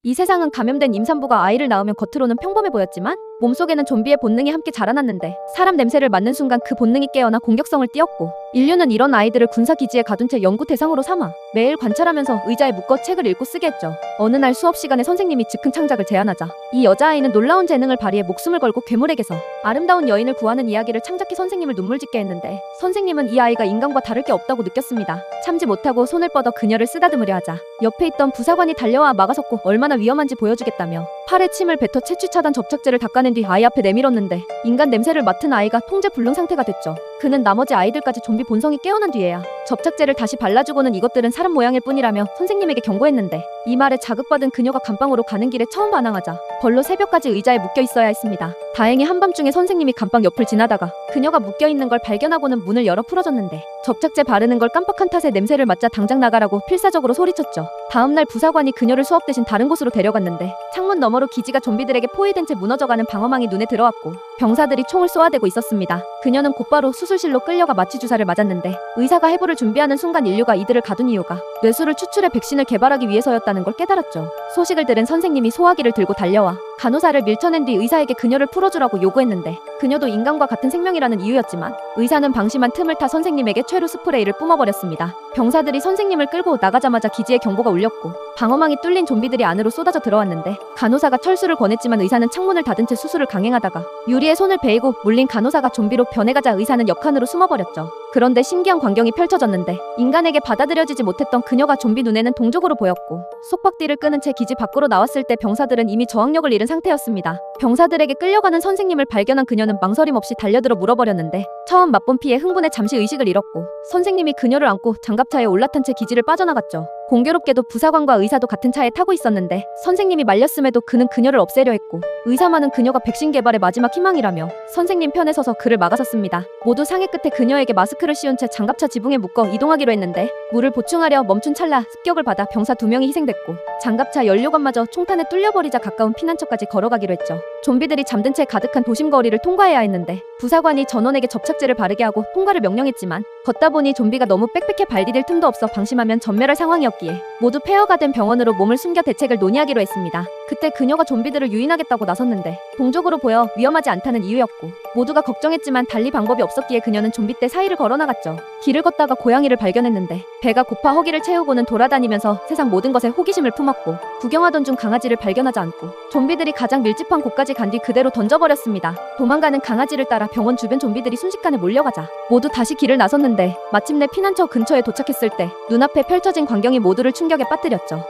이 세상은 감염된 임산부가 아이를 낳으면 겉으로는 평범해 보였지만 몸속에는 좀비의 본능이 함께 자라났는데 사람 냄새를 맡는 순간 그 본능이 깨어나 공격성을 띠었고 인류는 이런 아이들을 군사기지에 가둔 채 연구 대상으로 삼아 매일 관찰하면서 의자에 묶어 책을 읽고 쓰게 했죠. 어느 날 수업 시간에 선생님이 즉흥 창작을 제안하자 이 여자아이는 놀라운 재능을 발휘해 목숨을 걸고 괴물에게서 아름다운 여인을 구하는 이야기를 창작해 선생님을 눈물짓게 했는데 선생님은 이 아이가 인간과 다를 게 없다고 느꼈습니다. 참지 못하고 손을 뻗어 그녀를 쓰다듬으려 하자 옆에 있던 부사관이 달려와 막아섰고 얼마나 위험한지 보여주겠다며 팔에 침을 뱉어 채취 차단 접착제를 닦아낸 뒤 아이 앞에 내밀었는데 인간 냄새를 맡은 아이가 통제 불능 상태가 됐죠. 그는 나머지 아이들까지 좀비 본성이 깨어난 뒤에야 접착제를 다시 발라주고는 이것들은 사람 모양일 뿐이라며 선생님에게 경고했는데 이 말에 자극받은 그녀가 감방으로 가는 길에 처음 반항하자 벌로 새벽까지 의자에 묶여 있어야 했습니다. 다행히 한밤중에 선생님이 감방 옆을 지나다가 그녀가 묶여있는 걸 발견하고는 문을 열어 풀어줬는데 접착제 바르는 걸 깜빡한 탓에 냄새를 맡자 당장 나가라고 필사적으로 소리쳤죠. 다음날 부사관이 그녀를 수업 대신 다른 곳으로 데려갔는데 창문 너머로 기지가 좀비들에게 포위된 채 무너져가는 방어망이 눈에 들어왔고 병사들이 총을 쏘아대고 있었습니다. 그녀는 곧바로 수술실로 끌려가 마취 주사를 맞았는데 의사가 해부를 준비하는 순간 인류가 이들을 가둔 이유가 뇌수를 추출해 백신을 개발하기 위해서였다는 걸 깨달았죠. 소식을 들은 선생님이 소화기를 들고 달려와 간호사를 밀쳐낸 뒤 의사에게 그녀를 풀어주라고 요구했는데 그녀도 인간과 같은 생명이라는 이유였지만 의사는 방심한 틈을 타 선생님에게 최루 스프레이를 뿜어버렸습니다. 병사들이 선생님을 끌고 나가자마자 기지에 경보가 울렸고 방어망이 뚫린 좀비들이 안으로 쏟아져 들어왔는데 간호사가 철수를 권했지만 의사는 창문을 닫은 채 수술을 강행하다가 유리에 손을 베이고 물린 간호사가 좀비로 변해가자 의사는 옆칸으로 숨어버렸죠. 그런데 신기한 광경이 펼쳐졌는데 인간에게 받아들여지지 못했던 그녀가 좀비 눈에는 동족으로 보였고 속박띠를 끄는 채 기지 밖으로 나왔을 때 병사들은 이미 저항력을 잃은 상태였습니다. 병사들에게 끌려가는 선생님을 발견한 그녀는 망설임 없이 달려들어 물어버렸는데 처음 맛본 피에 흥분해 잠시 의식을 잃었고 선생님이 그녀를 안고 장갑차에 올라탄 채 기지를 빠져나갔죠. 공교롭게도 부사관과 의사도 같은 차에 타고 있었는데 선생님이 말렸음에도 그는 그녀를 없애려 했고 의사만은 그녀가 백신 개발의 마지막 희망이라며 선생님 편에 서서 그를 막아섰습니다. 모두 상해 끝에 그녀에게 마스크를 씌운 채 장갑차 지붕에 묶어 이동하기로 했는데 물을 보충하려 멈춘 찰나 습격을 받아 병사 2명이 희생됐고 장갑차 연료관마저 총탄에 뚫려버리자 가까운 피난처까지 걸어가기로 했죠. 좀비들이 잠든 채 가득한 도심 거리를 통과해야 했는데 부사관이 전원에게 접착제를 바르게 하고 통과를 명령했지만 걷다 보니 좀비가 너무 빽빽해 발디딜 틈도 없어 방심하면 전멸할 상황이었기에 모두 폐허가 된 병원으로 몸을 숨겨 대책을 논의하기로 했습니다. 그때 그녀가 좀비들을 유인하겠다고 나섰는데 동족으로 보여 위험하지 않다는 이유였고 모두가 걱정했지만 달리 방법이 없었기에 그녀는 좀비 떼 사이를 걸어나갔죠. 길을 걷다가 고양이를 발견했는데 배가 고파 허기를 채우고는 돌아다니면서 세상 모든 것에 호기심을 품었고 구경하던 중 강아지를 발견하지 않고 좀비들이 가장 밀집한 곳까지 간 뒤 그대로 던져버렸습니다. 도망가는 강아지를 따라 병원 주변 좀비들이 순식간에 몰려가자 모두 다시 길을 나섰는데 마침내 피난처 근처에 도착했을 때 눈앞에 펼쳐진 광경이 모두를 충격에 빠뜨렸죠.